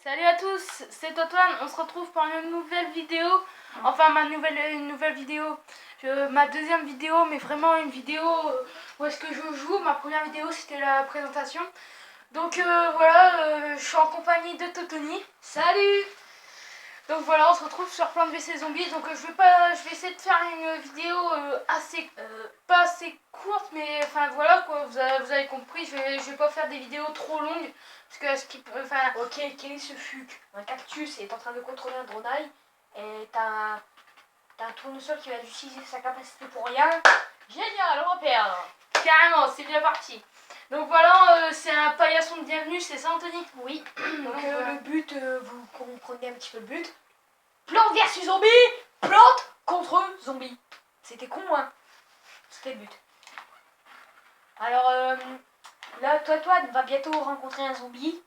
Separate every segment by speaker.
Speaker 1: Salut à tous, c'est Antoine, on se retrouve pour une nouvelle vidéo, enfin une nouvelle vidéo, ma deuxième vidéo, mais vraiment une vidéo où est-ce que je joue. Ma première vidéo c'était la présentation, donc voilà, je suis en compagnie de Totoni. Salut. Donc voilà, on se retrouve sur Plants vs Zombies. Donc je vais essayer de faire une vidéo pas assez courte, mais enfin voilà quoi, vous avez compris. Je vais pas faire des vidéos trop longues parce que enfin.
Speaker 2: Ok, quel est ce fuc? Un cactus est en train de contrôler un dronail et t'as un tournesol qui va utiliser sa capacité pour rien. Génial, on va perdre.
Speaker 1: Carrément, c'est bien parti. Donc voilà, c'est un paillasson de bienvenue, c'est ça Anthony?
Speaker 2: Oui. Donc
Speaker 1: voilà.
Speaker 2: le but, vous comprenez un petit peu le but. Plante versus zombie. Plante contre zombie. C'était con, hein. C'était le but. Alors là, toi, va bientôt rencontrer un zombie.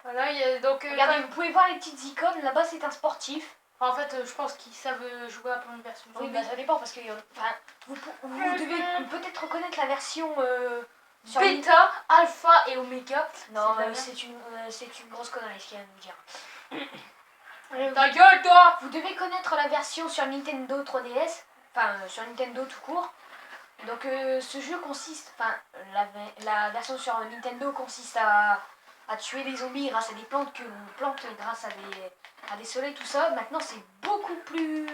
Speaker 1: Voilà, donc
Speaker 2: regardez, vous pouvez voir les petites icônes. Là-bas, c'est un sportif.
Speaker 1: En fait, je pense qu'ils savent jouer à Plants vs Zombies.
Speaker 2: Oui, bah ça dépend parce que vous devez peut-être reconnaître la version
Speaker 1: Bêta, Alpha et Oméga.
Speaker 2: Non, c'est une grosse connerie ce qu'il vient de nous dire.
Speaker 1: Ta gueule, toi!
Speaker 2: Vous devez connaître la version sur Nintendo 3DS, enfin sur Nintendo tout court. Donc ce jeu consiste, enfin la version sur Nintendo consiste à tuer des zombies grâce à des plantes que l'on plante grâce à des soleils, tout ça. Maintenant c'est beaucoup plus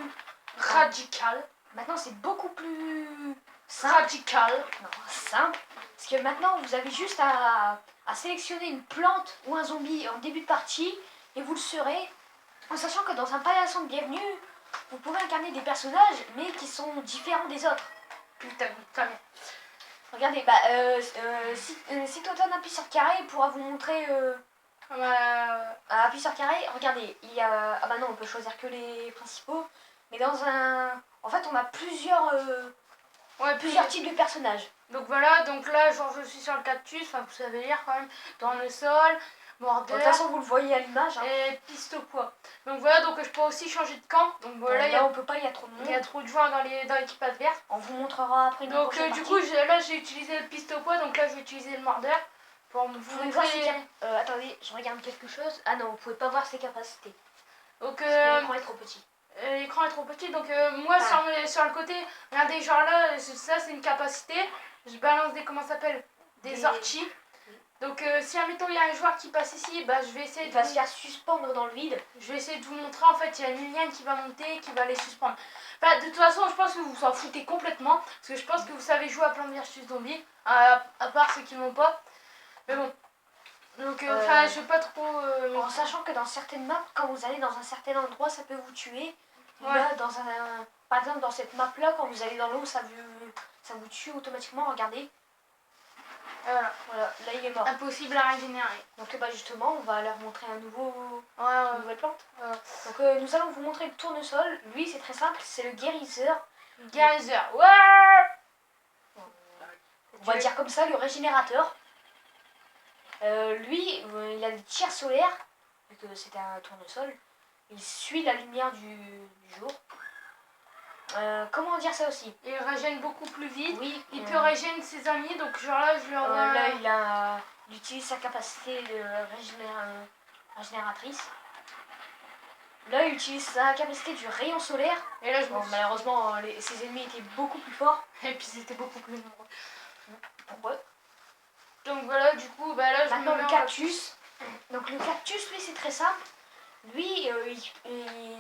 Speaker 1: radical.
Speaker 2: Maintenant c'est beaucoup plus
Speaker 1: simple. Radical.
Speaker 2: Non, simple. Parce que maintenant vous avez juste à sélectionner une plante ou un zombie en début de partie et vous le serez. En sachant que dans un paillasson de bienvenue, vous pouvez incarner des personnages, mais qui sont différents des autres.
Speaker 1: Putain.
Speaker 2: Regardez, si Toton appuie sur carré, il pourra vous montrer... appuie sur carré, regardez, il y a... Ah bah non, on peut choisir que les principaux. Mais dans un... En fait, on a plusieurs types de personnages.
Speaker 1: Donc voilà, donc là, genre, je suis sur le cactus, enfin, vous savez lire quand même, dans le sol... Mordeur,
Speaker 2: de toute façon, vous le voyez à l'image. Hein.
Speaker 1: Et piste au poids. Donc voilà, donc je peux aussi changer de camp. Donc voilà,
Speaker 2: là on peut pas, il y a trop de monde.
Speaker 1: Il y a trop de joueurs dans l'équipe adverse.
Speaker 2: On vous montrera après.
Speaker 1: Donc du coup, là j'ai utilisé le piste au poids, donc là je vais utiliser le mordeur pour vous montrer.
Speaker 2: Attendez, je regarde quelque chose. Ah non, vous pouvez pas voir ses capacités.
Speaker 1: Donc
Speaker 2: l'écran est trop petit.
Speaker 1: L'écran est trop petit, donc moi sur le côté, regardez, genre là, ça c'est une capacité. Je balance comment ça s'appelle, des orties. Donc si admettons il y a un joueur qui passe ici, bah je vais essayer
Speaker 2: de se faire suspendre dans le vide.
Speaker 1: Je vais essayer de vous montrer, en fait il y a une liane qui va monter, qui va les suspendre. Enfin, de toute façon je pense que vous s'en foutez complètement, parce que je pense que vous savez jouer à Plants vs Zombies, à part ceux qui n'ont pas. Mais bon. Donc je sais pas trop...
Speaker 2: en sachant que dans certaines maps, quand vous allez dans un certain endroit, ça peut vous tuer. Ouais. Là, par exemple dans cette map là, quand vous allez dans l'eau, ça vous tue automatiquement, regardez. Voilà, là il est mort.
Speaker 1: Impossible à régénérer.
Speaker 2: Donc justement, on va leur montrer une nouvelle plante. Donc nous allons vous montrer le tournesol. Lui, c'est très simple, c'est le guérisseur.
Speaker 1: Guérisseur, ouais.
Speaker 2: On va dire comme ça, le régénérateur. Lui, il a des tirs solaires, vu que c'était un tournesol. Il suit la lumière du jour. Comment dire ça aussi?
Speaker 1: Il régène beaucoup plus vite.
Speaker 2: Oui.
Speaker 1: Il peut régénérer ses amis, donc genre là je leur
Speaker 2: là il utilise sa capacité de régénératrice. Là il utilise sa capacité du rayon solaire.
Speaker 1: Et là
Speaker 2: malheureusement ses ennemis étaient beaucoup plus forts.
Speaker 1: Et puis c'était beaucoup plus nombreux.
Speaker 2: Pourquoi?
Speaker 1: Donc voilà, du coup là
Speaker 2: maintenant le cactus. Donc le cactus, lui c'est très simple. Lui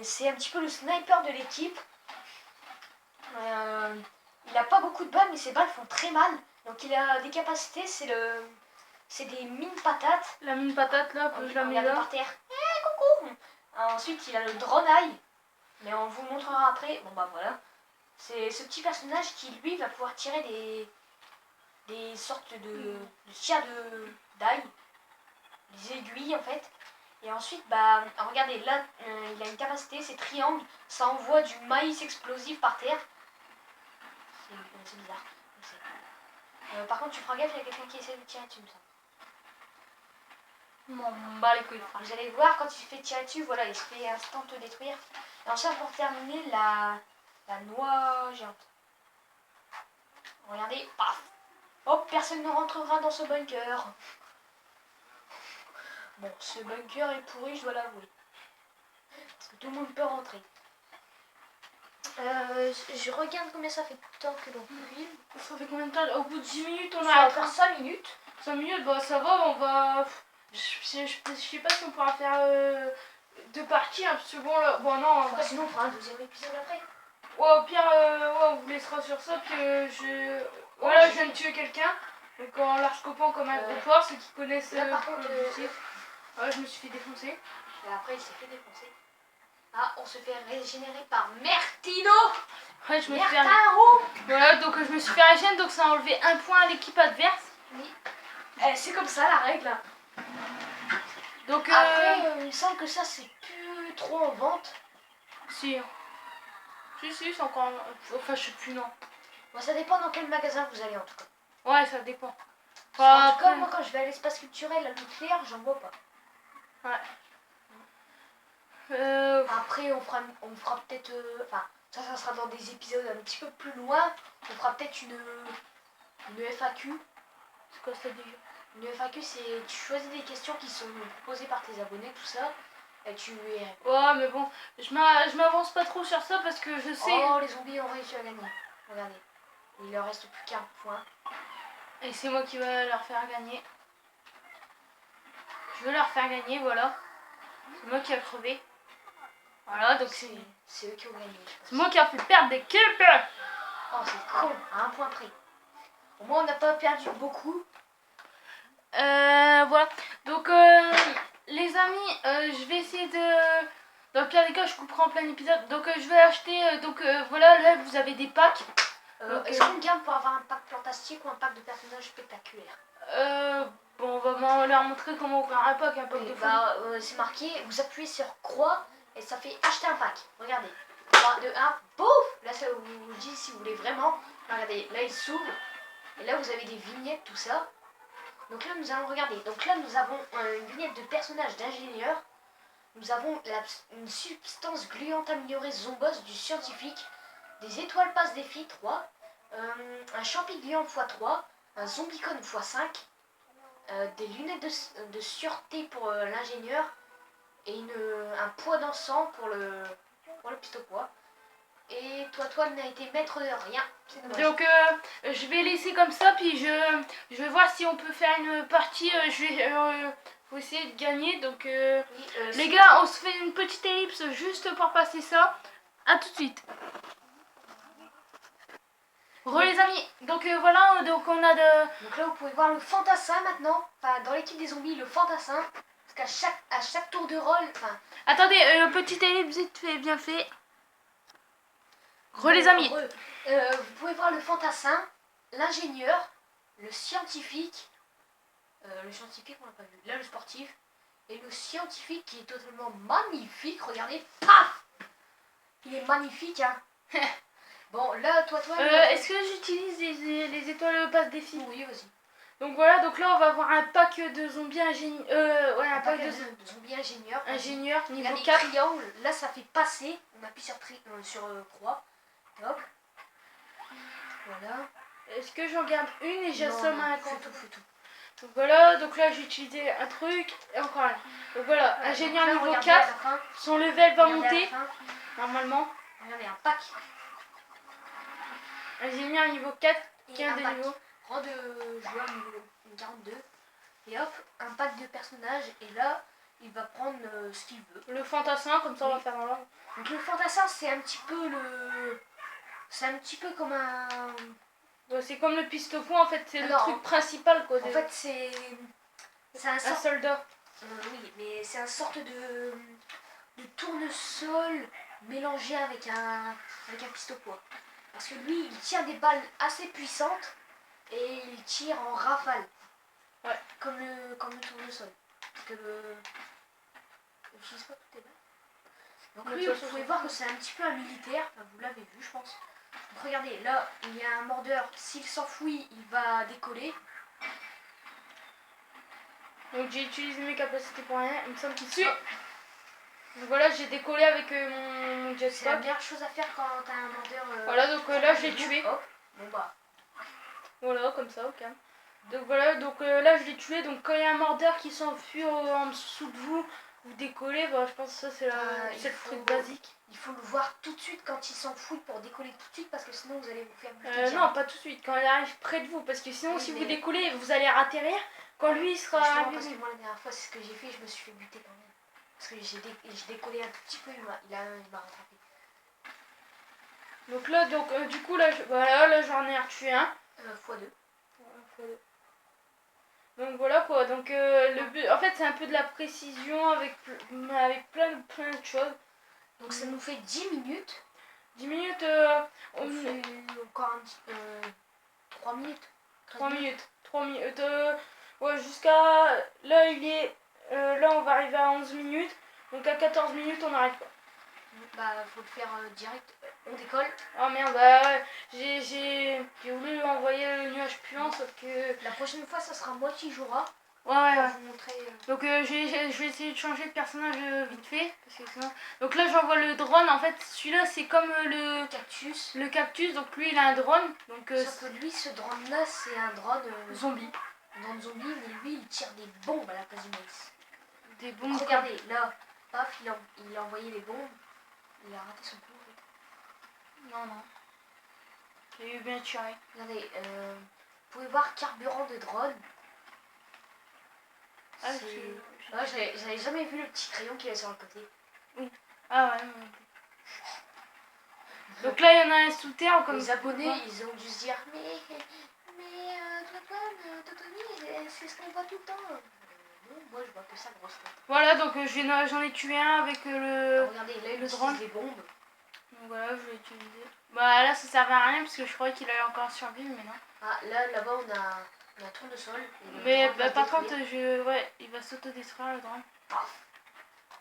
Speaker 2: c'est un petit peu le sniper de l'équipe. Il n'a pas beaucoup de balles, mais ses balles font très mal. Donc il a des capacités, c'est des mines patates.
Speaker 1: La mine patate là,
Speaker 2: je la mets là. Par terre. Coucou. Ensuite il a le dronail, mais on vous le montrera après. Bon bah voilà. C'est ce petit personnage qui lui va pouvoir tirer des sortes de tirs d'ail, des aiguilles en fait. Et ensuite, regardez, là, il a une capacité, c'est triangle, ça envoie du maïs explosif par terre. C'est bizarre. Par contre, tu feras gaffe, il y a quelqu'un qui essaie de tirer dessus, ça.
Speaker 1: Bon, bah les couilles.
Speaker 2: Vous allez voir, quand il se fait tirer dessus, voilà, il se fait instant te détruire. Et ensuite, pour terminer, la noix géante. Regardez, paf. Hop, personne ne rentrera dans ce bunker. Bon, ce bunker est pourri, je dois l'avouer. Parce que tout le monde peut rentrer. Je regarde combien ça fait de temps que l'on filme.
Speaker 1: Ça fait combien de temps? Au bout de 10 minutes, on
Speaker 2: Ça
Speaker 1: a
Speaker 2: va faire 5 minutes.
Speaker 1: 5 minutes, bah ça va, on va... Je sais pas si on pourra faire 2 parties, hein, parce que bon, là... bon non, en
Speaker 2: Bah,
Speaker 1: fait...
Speaker 2: sinon, on fera un deuxième épisode après.
Speaker 1: Ouais, au pire, ouais, on vous laissera sur ça, puis voilà, je viens de tuer quelqu'un. Donc en large copain comme un gros porc, ceux qui connaissent
Speaker 2: Là, par contre,
Speaker 1: ouais, je me suis fait défoncer.
Speaker 2: Et après, il s'est fait défoncer. Ah, on se fait régénérer par Mertino.
Speaker 1: Ouais, je me suis fait...
Speaker 2: Mertaro.
Speaker 1: Voilà, donc je me suis fait régénérer, donc ça a enlevé 1 point à l'équipe adverse.
Speaker 2: Oui. C'est comme ça la règle.
Speaker 1: Donc
Speaker 2: après, il me semble que ça, c'est plus trop en vente.
Speaker 1: Si. Si, c'est encore... Enfin, je sais plus, non.
Speaker 2: Bon, ça dépend dans quel magasin vous allez en tout cas.
Speaker 1: Ouais, ça dépend.
Speaker 2: En tout cas, moi, quand je vais à l'espace culturel à Leclerc, j'en vois pas.
Speaker 1: Ouais.
Speaker 2: Après, on fera peut-être... Enfin, ça sera dans des épisodes un petit peu plus loin. On fera peut-être une FAQ.
Speaker 1: C'est quoi ça déjà?
Speaker 2: Une FAQ, c'est tu choisis des questions qui sont posées par tes abonnés, tout ça. Et tu y réponds.
Speaker 1: Ouais, mais bon, je m'avance pas trop sur ça parce que je sais...
Speaker 2: Oh, les zombies ont réussi à gagner. Regardez. Il leur reste plus qu'un point.
Speaker 1: Et c'est moi qui vais leur faire gagner. Je veux leur faire gagner, voilà. C'est moi qui a crevé. Voilà, donc
Speaker 2: c'est eux qui ont gagné.
Speaker 1: C'est moi qui a fait perdre des cubes.
Speaker 2: Oh, c'est con, à un point près. Au moins, on n'a pas perdu beaucoup.
Speaker 1: Voilà. Donc, les amis, je vais essayer de... Dans le pire des cas, je couperai en plein épisode. Donc, je vais acheter... donc, voilà, là, vous avez des packs.
Speaker 2: Est-ce qu'on gagne pour avoir un pack fantastique ou un pack de personnages spectaculaires?
Speaker 1: Bon, on va leur montrer comment ouvrir un pack de fou.
Speaker 2: Bah, c'est marqué, vous appuyez sur croix et ça fait acheter un pack. Regardez. 3, 2, 1, bouf! Là, ça vous dit si vous voulez vraiment. Regardez, là, il s'ouvre. Et là, vous avez des vignettes, tout ça. Donc là, nous allons regarder. Donc là, nous avons une vignette de personnage d'ingénieur. Nous avons une substance gluante améliorée zombos du scientifique. Des étoiles passe défi 3. Un champi gluant x3. Un zombicon x5. Des lunettes de sûreté pour l'ingénieur. Et un poids d'encens pour le pistopois. Et toi n'a été maître de rien.
Speaker 1: Donc je vais laisser comme ça, puis je vais voir si on peut faire une partie. Je vais faut essayer de gagner. Donc les gars, on se fait une petite ellipse juste pour passer ça. A tout de suite. Les amis, donc voilà, donc on a de...
Speaker 2: Donc là vous pouvez voir le fantassin maintenant. Enfin dans l'équipe des zombies, le fantassin. Parce qu'à chaque tour de rôle. Enfin.
Speaker 1: Attendez, petite ellipse vite fait, bien fait. Les amis.
Speaker 2: Vous pouvez voir le fantassin, l'ingénieur, le scientifique. Le scientifique, on l'a pas vu. Là, le sportif. Et le scientifique qui est totalement magnifique. Regardez, paf! Il est magnifique, hein. Bon, là, toi.
Speaker 1: Est-ce que j'utilise les étoiles passe défi?
Speaker 2: Oui, vas-y.
Speaker 1: Donc voilà, donc là, on va avoir un pack de zombies ingénieurs. Ouais, un pack de
Speaker 2: zombies ingénieurs.
Speaker 1: Ingénieurs, niveau
Speaker 2: regardez,
Speaker 1: 4.
Speaker 2: Triangle, là, ça fait passer. On appuie sur croix. Hop. Voilà.
Speaker 1: Est-ce que j'en garde une et j'assomme un compte?
Speaker 2: Fais tout.
Speaker 1: Donc voilà, donc là j'ai utilisé un truc et encore un. Donc voilà, ingénieur
Speaker 2: là,
Speaker 1: niveau 4, son level va monter normalement.
Speaker 2: Regardez, un pack.
Speaker 1: Ingénieur niveau 4,
Speaker 2: et un pack. Niveau. Rang de joueur niveau 42. Et hop, un pack de personnages. Et là, il va prendre ce qu'il veut.
Speaker 1: Le fantassin, comme ça on va faire un langue.
Speaker 2: Donc le fantassin, c'est un petit peu comme un...
Speaker 1: Ouais, c'est comme le pistopoint en fait, c'est le truc principal quoi.
Speaker 2: En fait c'est un
Speaker 1: soldat.
Speaker 2: Oui, mais c'est une sorte de tournesol mélangé avec un pistopoint. Parce que lui, il tire des balles assez puissantes et il tire en rafale.
Speaker 1: Ouais.
Speaker 2: Comme le tournesol. Parce que il utilise pas toutes les balles. Donc lui, vous pouvez voir que c'est un petit peu un militaire. Enfin, vous l'avez vu, je pense. Donc regardez, là, il y a un mordeur. S'il s'enfuit, il va décoller.
Speaker 1: Donc j'ai utilisé mes capacités pour rien. Il me semble qu'il suit. Donc voilà, j'ai décollé avec mon jetpack.
Speaker 2: C'est la meilleure chose à faire quand t'as un mordeur.
Speaker 1: Voilà, donc là, je l'ai tué.
Speaker 2: Hop. Bon bah.
Speaker 1: Voilà, comme ça, au calme. Donc voilà, donc là je l'ai tué. Donc quand il y a un mordeur qui s'enfuit en dessous de vous, vous décollez. Bah, je pense que ça c'est le truc basique.
Speaker 2: Il faut le voir tout de suite quand il s'enfouit pour décoller tout de suite parce que sinon vous allez vous faire buter.
Speaker 1: Non, pas tout de suite, quand il arrive près de vous. Parce que sinon,
Speaker 2: Oui,
Speaker 1: si
Speaker 2: mais-
Speaker 1: vous décollez, vous allez atterrir. Quand lui il sera
Speaker 2: Justement,
Speaker 1: arrivé.
Speaker 2: parce que moi la dernière fois c'est ce que j'ai fait, je me suis fait buter quand même. Parce que j'ai décollé un tout petit peu, il m'a rattrapé.
Speaker 1: Donc là, du coup, là, voilà, là j'en ai retué un.
Speaker 2: x2.
Speaker 1: Donc voilà quoi, donc le but, en fait c'est un peu de la précision avec plein de choses.
Speaker 2: Donc ça nous fait 10 minutes.
Speaker 1: 10 minutes,
Speaker 2: On fait encore 3 minutes.
Speaker 1: 3 minutes. 3 minutes, ouais, jusqu'à, là il est, là on va arriver à 11 minutes, donc à 14 minutes on arrête pas.
Speaker 2: Bah faut le faire direct, on décolle.
Speaker 1: Oh merde, bah ouais, j'ai voulu envoyer le nuage puant sauf que...
Speaker 2: La prochaine fois ça sera moi qui jouera.
Speaker 1: Ouais,
Speaker 2: Pour
Speaker 1: ouais.
Speaker 2: vous montrer.
Speaker 1: Donc je vais essayer de changer de personnage vite fait. Parce que sinon... Donc là j'envoie le drone, en fait celui-là c'est comme le cactus, donc lui il a un drone. Donc,
Speaker 2: sauf que lui ce drone là c'est un drone
Speaker 1: zombie.
Speaker 2: Un drone zombie, mais lui il tire des bombes à la place du maïs.
Speaker 1: Des bombes.
Speaker 2: Donc, regardez, là, paf, il a envoyé les bombes. Il a raté son coup en fait.
Speaker 1: Non, non. J'ai eu bien tiré.
Speaker 2: Regardez, vous pouvez voir carburant de drone.
Speaker 1: Ah,
Speaker 2: j'avais jamais vu le petit crayon qu'il y a sur le côté.
Speaker 1: Oui. Ah ouais, non. Donc là, il y en a un sous terre. Comme
Speaker 2: les abonnés, ils ont dû se dire mais Totoni, c'est ce qu'on voit tout le temps. Non, moi je vois que ça grosse tête.
Speaker 1: Voilà, donc j'en ai tué un avec
Speaker 2: regardez, là il
Speaker 1: drone.
Speaker 2: les bombes.
Speaker 1: Donc voilà, je l'ai utilisé. Bah là, ça servait à rien parce que je croyais qu'il allait encore survivre, mais non.
Speaker 2: Ah, là-bas, on a un tournesol.
Speaker 1: Mais bah, par contre, ouais, il va s'autodétruire le drone.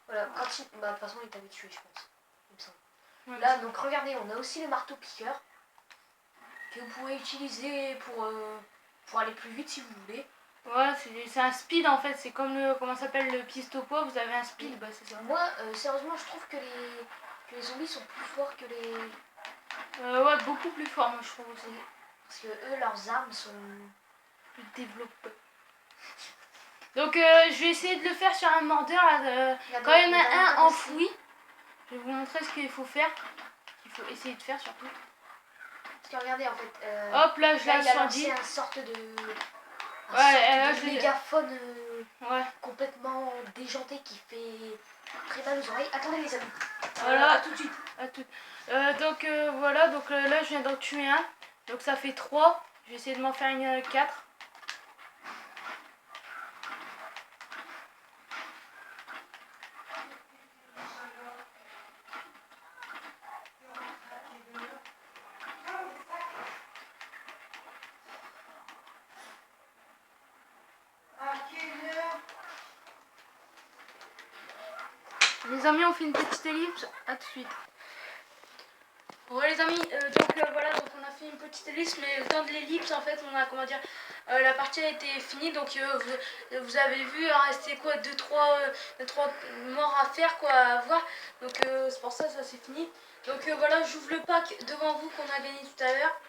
Speaker 2: Voilà, quand bah, de toute façon, il t'avait tué, je pense. Il me semble.
Speaker 1: Ouais,
Speaker 2: là, donc regardez, on a aussi le marteau-piqueur que vous pouvez utiliser pour aller plus vite si vous voulez.
Speaker 1: Ouais, c'est un speed en fait, c'est comme le, comment ça s'appelle, le pistopo, vous avez un speed, bah c'est ça.
Speaker 2: Moi, sérieusement, je trouve que les zombies sont plus forts que les...
Speaker 1: ouais, beaucoup plus forts, moi je trouve aussi.
Speaker 2: Parce que eux, leurs armes sont...
Speaker 1: plus développées. Donc je vais essayer de le faire sur un mordeur. Quand il y en a un enfoui, je vais vous montrer ce qu'il faut faire. Il faut essayer de faire surtout.
Speaker 2: Parce que regardez, en fait...
Speaker 1: hop, là je l'ai
Speaker 2: lancé une sorte de... mégaphone complètement déjanté qui fait très mal aux oreilles. Attendez les amis.
Speaker 1: Voilà,
Speaker 2: à tout de suite.
Speaker 1: Donc voilà, donc là je viens d'en tuer un. Donc ça fait 3. Je vais essayer de m'en faire une 4. Les amis, on fait une petite ellipse, à tout de suite. Bon les amis, voilà, donc on a fait une petite ellipse, mais le temps de l'ellipse en fait, on a, comment dire, la partie a été finie, donc vous avez vu, il restait quoi, 2-3 morts à faire, quoi, à voir, donc c'est pour ça, ça c'est fini. Donc voilà, j'ouvre le pack devant vous qu'on a gagné tout à l'heure,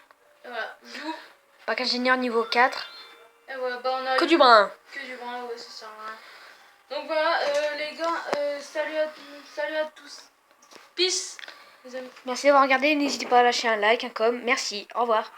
Speaker 1: voilà, j'ouvre.
Speaker 2: Pack ingénieur niveau 4.
Speaker 1: Et voilà, bah on a
Speaker 2: que du brun.
Speaker 1: Que du brun, ouais, c'est ça. Ouais. Donc voilà, les gars, salut à tous. Peace, les amis.
Speaker 2: Merci d'avoir regardé, n'hésitez pas à lâcher un like, un com. Merci, au revoir.